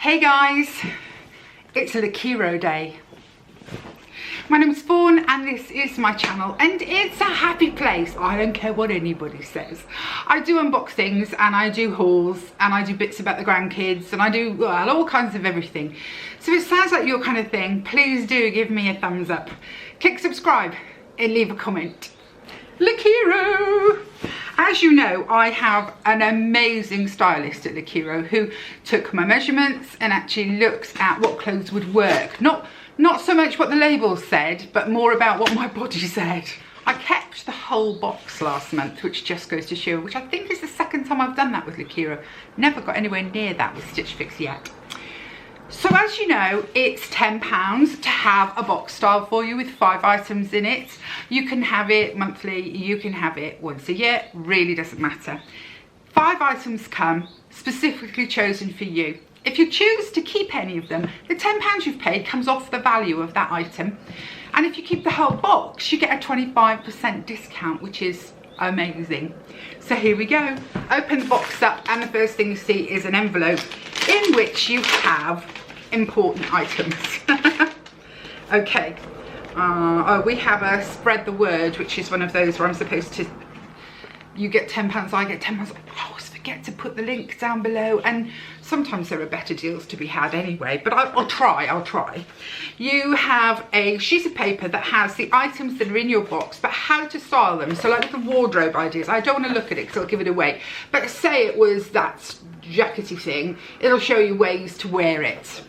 Hey guys, it's Lookiero day. My name's Fawn and this is my channel and it's a happy place. I don't care what anybody says. I do unboxings and I do hauls and I do bits about the grandkids and I do all kinds of everything. So if it sounds like your kind of thing, please do give me a thumbs up. Click subscribe and leave a comment. Lookiero! As you know, I have an amazing stylist at Lookiero who took my measurements and actually looks at what clothes would work. Not so much what the labels said, but more about what my body said. I kept the whole box last month, which just goes to show, which I think is the second time I've done that with Lookiero. Never got anywhere near that with Stitch Fix yet. So as you know, it's £10 to have a box style for you with 5 items in it. You can have it monthly, you can have it once a year, really doesn't matter. 5 items come specifically chosen for you. If you choose to keep any of them, the £10 you've paid comes off the value of that item. And if you keep the whole box, you get a 25% discount, which is amazing. So here we go. Open the box up and the first thing you see is an envelope in which you have important items. Okay. We have a spread the word, which is one of those where I'm supposed to, you get £10, I get £10. I always forget to put the link down below, and sometimes there are better deals to be had anyway, but I'll try. You have a sheet of paper that has the items that are in your box, but how to style them. So like little wardrobe ideas. I don't want to look at it because it'll give it away. But say it was that jackety thing, it'll show you ways to wear it.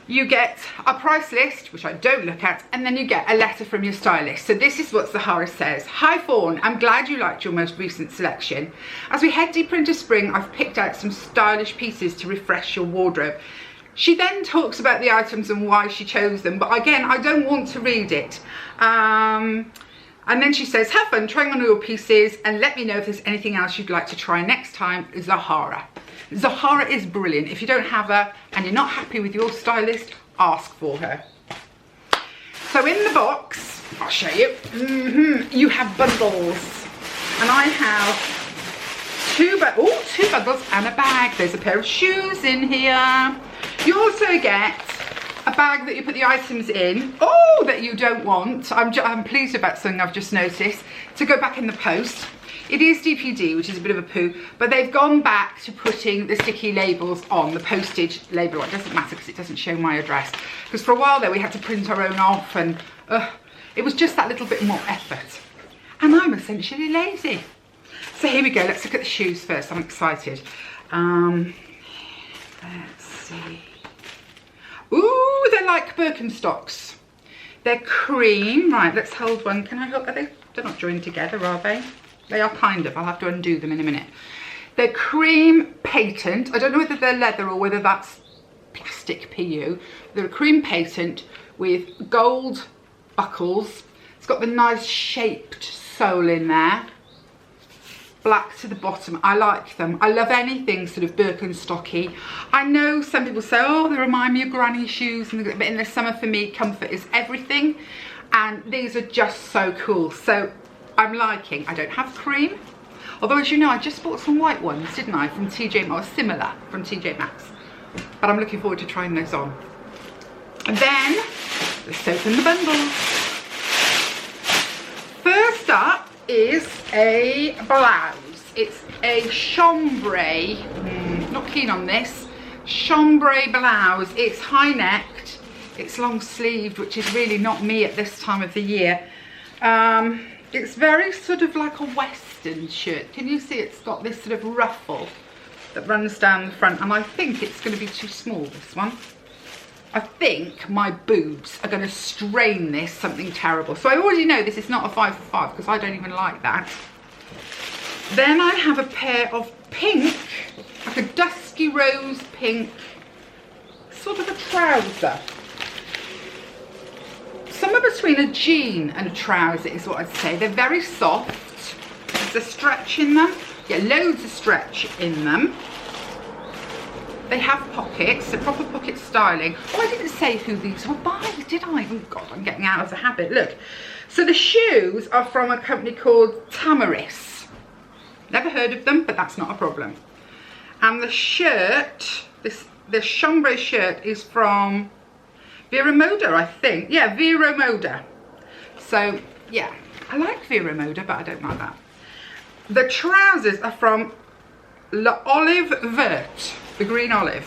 You get a price list, which I don't look at, and then you get a letter from your stylist. So this is what Zahra says. Hi Fawn, I'm glad you liked your most recent selection. As we head deeper into spring, I've picked out some stylish pieces to refresh your wardrobe. She then talks about the items and why she chose them, but again, I don't want to read it. And then she says, have fun trying on all your pieces and let me know if there's anything else you'd like to try next time, Zahra. Zahra is brilliant. If you don't have her and you're not happy with your stylist, ask for her. So in the box, I'll show you, you have bundles. And I have two bundles and a bag. There's a pair of shoes in here. You also get a bag that you put the items in, that you don't want. I'm pleased about something I've just noticed, to go back in the post. It is DPD, which is a bit of a poo, but they've gone back to putting the sticky labels on, the postage label. It doesn't matter because it doesn't show my address. Because for a while there we had to print our own off and it was just that little bit more effort. And I'm essentially lazy. So here we go, let's look at the shoes first, I'm excited. Let's see. Ooh, they're like Birkenstocks. They're cream. Right, let's hold one. Can I hold? They're not joined together, are they? They are kind of. I'll have to undo them in a minute. They're cream patent. I don't know whether they're leather or whether that's plastic PU. They're a cream patent with gold buckles. It's got the nice shaped sole in there. Black to the bottom. I like them. I love anything sort of Birkenstocky. I know some people say, oh, they remind me of granny shoes, but in the summer for me, comfort is everything. And these are just so cool. So I'm liking. I don't have cream. Although, as you know, I just bought some white ones, didn't I, from TJ, or similar from TJ Maxx. But I'm looking forward to trying those on. And then, let's open the bundles. First up is a blouse. It's a chambray, not keen on this, chambray blouse. It's high necked, it's long sleeved, which is really not me at this time of the year. It's very sort of like a western shirt. Can you see it's got this sort of ruffle that runs down the front, and I think it's going to be too small, this one. I think my boobs are going to strain this something terrible. So I already know this is not a 5 for 5 because I don't even like that. Then I have a pair of pink, like a dusky rose pink, sort of a trouser. Somewhere between a jean and a trouser is what I'd say. They're very soft. There's a stretch in them. Yeah, loads of stretch in them. They have pockets, so proper pocket styling. Oh, I didn't say who these were by, did I? Oh God, I'm getting out of the habit. Look. So the shoes are from a company called Tamaris. Never heard of them, but that's not a problem. And the shirt, the chambray shirt is from Vera Moda, I think. Yeah, Vera Moda. So, yeah, I like Vera Moda, but I don't like that. The trousers are from L'Olive Vert, the green olive.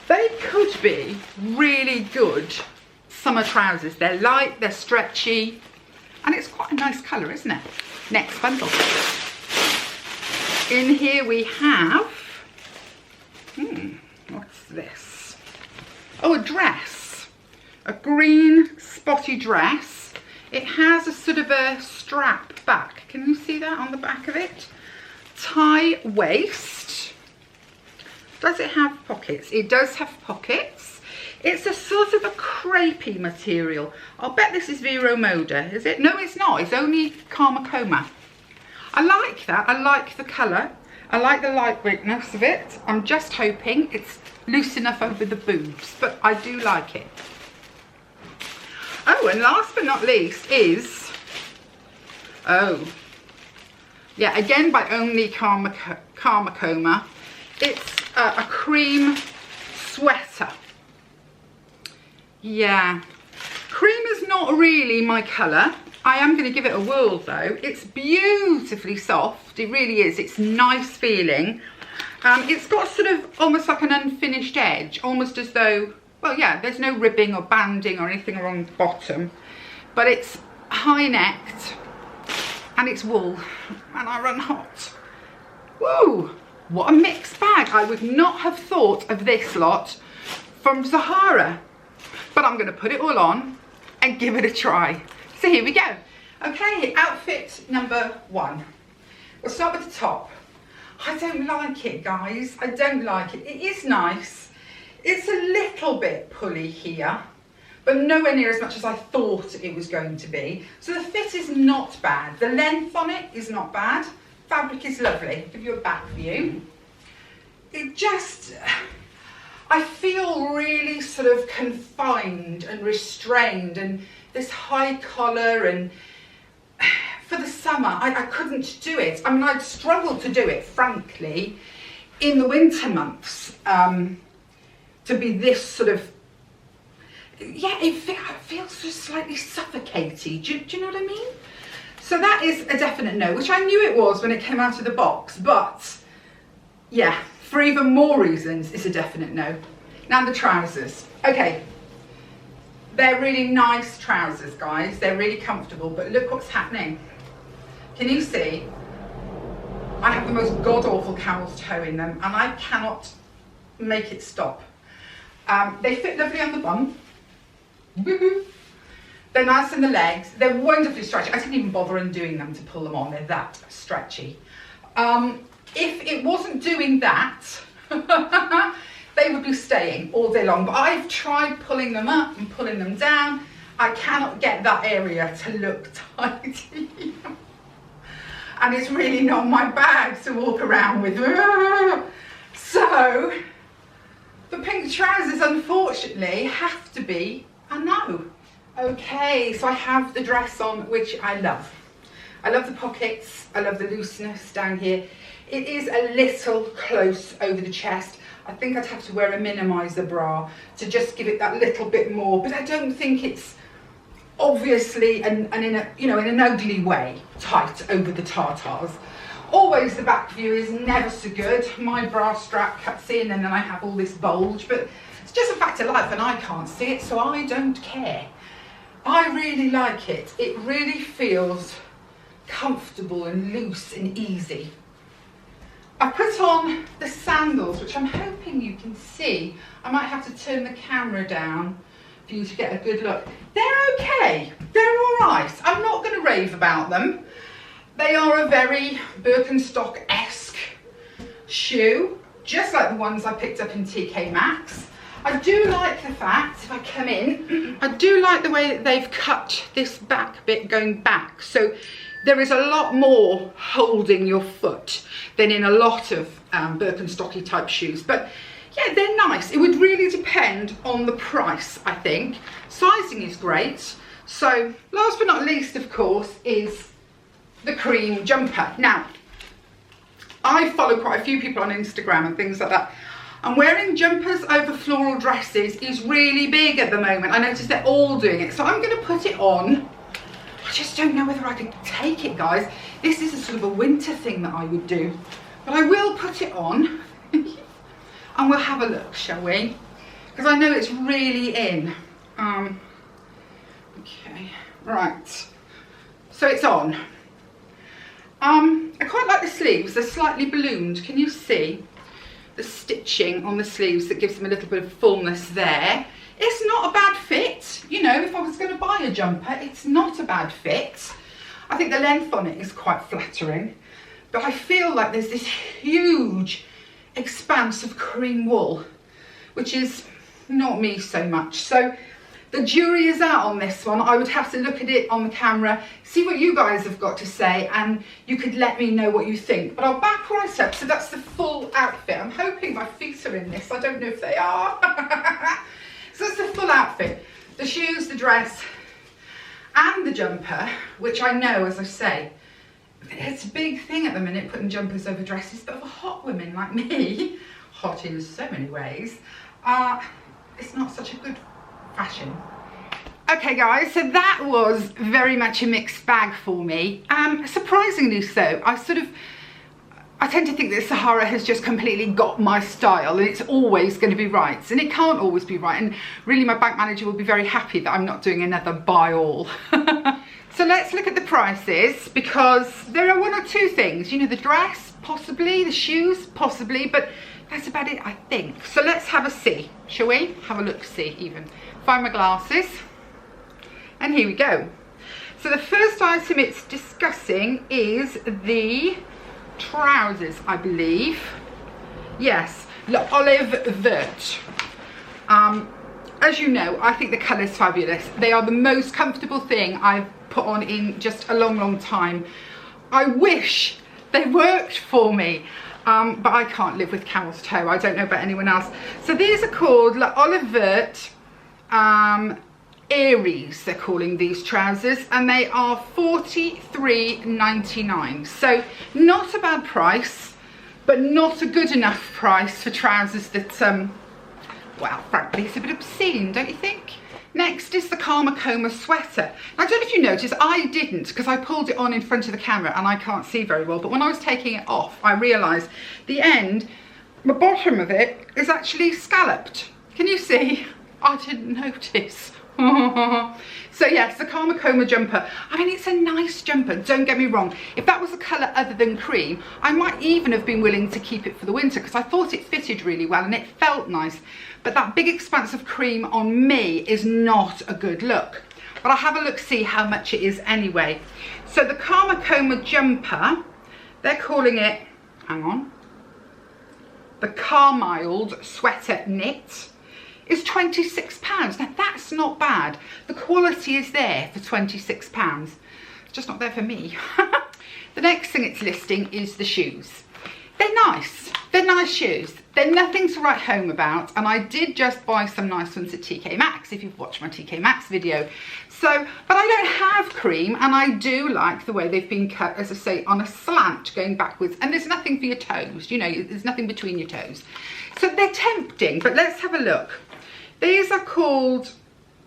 They could be really good summer trousers. They're light, they're stretchy, and it's quite a nice colour, isn't it? Next bundle. In here we have, what's this? Oh, a dress. A green spotty dress. It has a sort of a strap back. Can you see that on the back of it? Tie waist. Does it have pockets? It does have pockets. It's a sort of a crepey material. I'll bet this is Vera Moda, is it? No, it's not. It's only Karmakoma. I like that. I like the colour. I like the lightweightness of it. I'm just hoping it's loose enough over the boobs, but I do like it. Oh, and last but not least is, oh, yeah, again by only Karmakoma. It's a cream sweater. Yeah, cream is not really my colour. I am going to give it a whirl though. It's beautifully soft, it really is. It's nice feeling. It's got sort of almost like an unfinished edge, almost as though, well yeah, there's no ribbing or banding or anything along the bottom, but it's high necked and it's wool and I run hot. Woo, what a mixed bag. I would not have thought of this lot from Zahra, but I'm going to put it all on and give it a try. So here we go. Okay, outfit number 1. We'll start with the top. I don't like it, guys. I don't like it. It is nice. It's a little bit pulley here, but nowhere near as much as I thought it was going to be. So the fit is not bad. The length on it is not bad. Fabric is lovely. Give you a back view. It just, I feel really sort of confined and restrained, and this high collar, and for the summer I couldn't do it. I mean, I'd struggle to do it frankly in the winter months, to be this sort of, yeah, it feels just slightly suffocating. Do you know what I mean? So that is a definite no, which I knew it was when it came out of the box, but yeah, for even more reasons it's a definite no. Now the trousers. Okay, they're really nice trousers, guys. They're really comfortable, but look what's happening. Can you see? I have the most god-awful camel's toe in them, and I cannot make it stop. They fit lovely on the bum. Woohoo! They're nice in the legs. They're wonderfully stretchy. I didn't even bother undoing them to pull them on. They're that stretchy. If it wasn't doing that, they would be staying all day long, but I've tried pulling them up and pulling them down. I cannot get that area to look tidy. And it's really not my bag to walk around with. So the pink trousers, unfortunately, have to be a no. Okay, so I have the dress on, which I love. I love the pockets, I love the looseness down here. It is a little close over the chest. I think I'd have to wear a minimizer bra to just give it that little bit more, but I don't think it's obviously and in a, you know, in an ugly way tight over the tartars. Always the back view is never so good. My bra strap cuts in and then I have all this bulge, but it's just a fact of life and I can't see it, so I don't care. I really like it. It really feels comfortable and loose and easy. I put on the sandals, which I'm hoping you can see. I might have to turn the camera down for you to get a good look. They're okay, they're all right. I'm not going to rave about them. They are a very Birkenstock-esque shoe, just like the ones I picked up in TK Maxx. I do like the fact, if I come in, I do like the way that they've cut this back bit going back. So there is a lot more holding your foot than in a lot of Birkenstocky type shoes. But yeah, they're nice. It would really depend on the price, I think. Sizing is great. So last but not least, of course, is the cream jumper. Now, I follow quite a few people on Instagram and things like that. And wearing jumpers over floral dresses is really big at the moment. I noticed they're all doing it. So I'm going to put it on. I just don't know whether I can take it, guys. This is a sort of a winter thing that I would do. But I will put it on. And we'll have a look, shall we? Because I know it's really in. Okay, right. So it's on. I quite like the sleeves. They're slightly ballooned. Can you see the stitching on the sleeves that gives them a little bit of fullness there? It's not a bad fit. You know, if I was going to buy a jumper, it's not a bad fit. I think the length on it is quite flattering. But I feel like there's this huge expanse of cream wool, which is not me so much. So the jury is out on this one. I would have to look at it on the camera, see what you guys have got to say, and you could let me know what you think. But I'll back right up. So that's the full outfit. I'm hoping my feet are in this. I don't know if they are. So that's the full outfit. The shoes, the dress, and the jumper, which I know, as I say, it's a big thing at the minute, putting jumpers over dresses, but for hot women like me, hot in so many ways, it's not such a good fashion. Okay guys, so that was very much a mixed bag for me. Surprisingly so. I tend to think that Zahra has just completely got my style and it's always going to be right. And it can't always be right. And really my bank manager will be very happy that I'm not doing another buy all. So let's look at the prices, because there are one or two things. You know, the dress, possibly, the shoes, possibly, but that's about it, I think. So let's have a see, shall we? Have a look-see even. Find my glasses. And here we go. So the first item it's discussing is the trousers, I believe. Yes, L'Olive Vert. As you know, I think the colour is fabulous. They are the most comfortable thing I've put on in just a long, long time. I wish they worked for me, but I can't live with camel's toe. I don't know about anyone else. So these are called L'Olive Vert Aries, they're calling these trousers, and they are $43.99. So not a bad price, but not a good enough price for trousers that, well, frankly, it's a bit obscene, don't you think? Next is the Karma sweater. Now, I don't know if you noticed, I didn't, because I pulled it on in front of the camera and I can't see very well, but when I was taking it off, I realised the end, the bottom of it is actually scalloped. Can you see? I didn't notice. So yes, the Karma jumper. I mean, it's a nice jumper, don't get me wrong. If that was a colour other than cream, I might even have been willing to keep it for the winter, because I thought it fitted really well and it felt nice. But that big expanse of cream on me is not a good look. But I'll have a look, see how much it is anyway. So the Karma jumper, they're calling it, hang on, the Carmiled sweater knit, is £26. Now that's not bad. The quality is there for £26. It's just not there for me. The next thing it's listing is the shoes. They're nice. They're nice shoes. They're nothing to write home about, and I did just buy some nice ones at TK Maxx, if you've watched my TK Maxx video. So, but I don't have cream, and I do like the way they've been cut, as I say, on a slant going backwards, and there's nothing for your toes, you know, there's nothing between your toes. So they're tempting, but let's have a look. These are called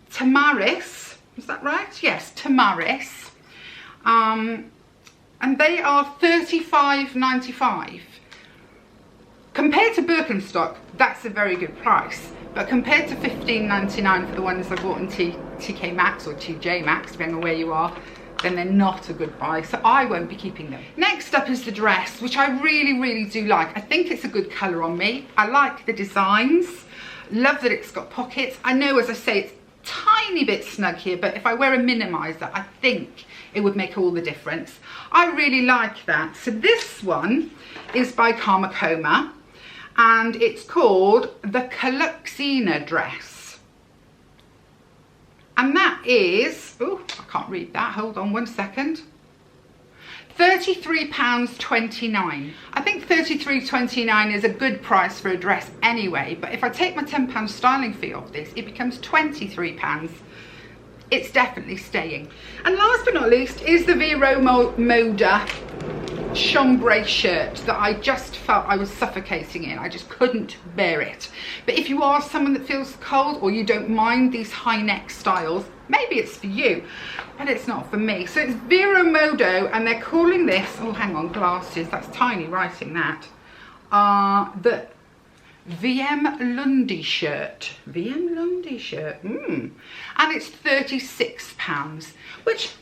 Tamaris, is that right? Yes, Tamaris. And they are $35.95. Compared to Birkenstock, that's a very good price. But compared to $15.99 for the ones I bought in TK Maxx or TJ Maxx, depending on where you are, then they're not a good buy. So I won't be keeping them. Next up is the dress, which I really, really do like. I think it's a good colour on me. I like the designs. Love that it's got pockets. I know, as I say, it's a tiny bit snug here, but if I wear a minimizer, I think it would make all the difference. I really like that. So this one is by Karma, and it's called the Kaluxina dress. And that is, oh, I can't read that. Hold on one second. £33.29. I think £33.29 is a good price for a dress anyway, but if I take my £10 styling fee off this, it becomes £23. It's definitely staying. And last but not least is the Vero Moda chambray shirt that I just felt I was suffocating in. I just couldn't bear it. But if you are someone that feels cold or you don't mind these high neck styles, maybe it's for you, but it's not for me. So it's Vero Modo, and they're calling this, oh hang on, glasses, that's tiny writing that, the VM Lundy shirt. VM Lundy shirt, and it's £36, which,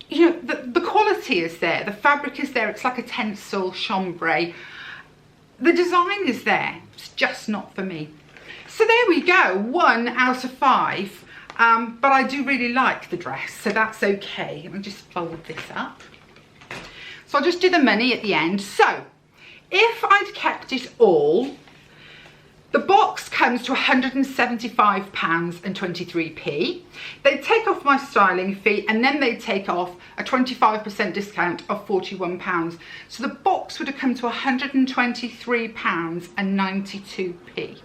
you know, the quality is there, the fabric is there, it's like a tencel chambray. The design is there, it's just not for me. So there we go, 1 out of 5. But I do really like the dress, so that's okay. Let me just fold this up. So I'll just do the money at the end. So if I'd kept it all, the box comes to £175.23. They take off my styling fee, and then they take off a 25% discount of £41. So the box would have come to £123.92.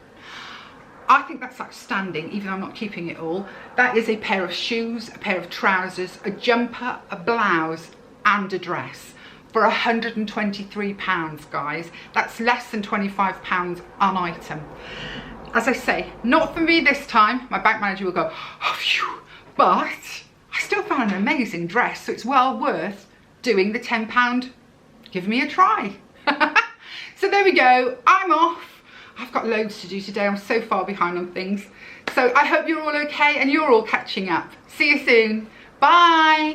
I think that's outstanding, even though I'm not keeping it all. That is a pair of shoes, a pair of trousers, a jumper, a blouse, and a dress for £123, guys. That's less than £25 an item. As I say, not for me this time. My bank manager will go, oh, phew. But I still found an amazing dress, so it's well worth doing the £10. Give me a try. So there we go, I'm off. I've got loads to do today. I'm so far behind on things. So I hope you're all okay and you're all catching up. See you soon. Bye.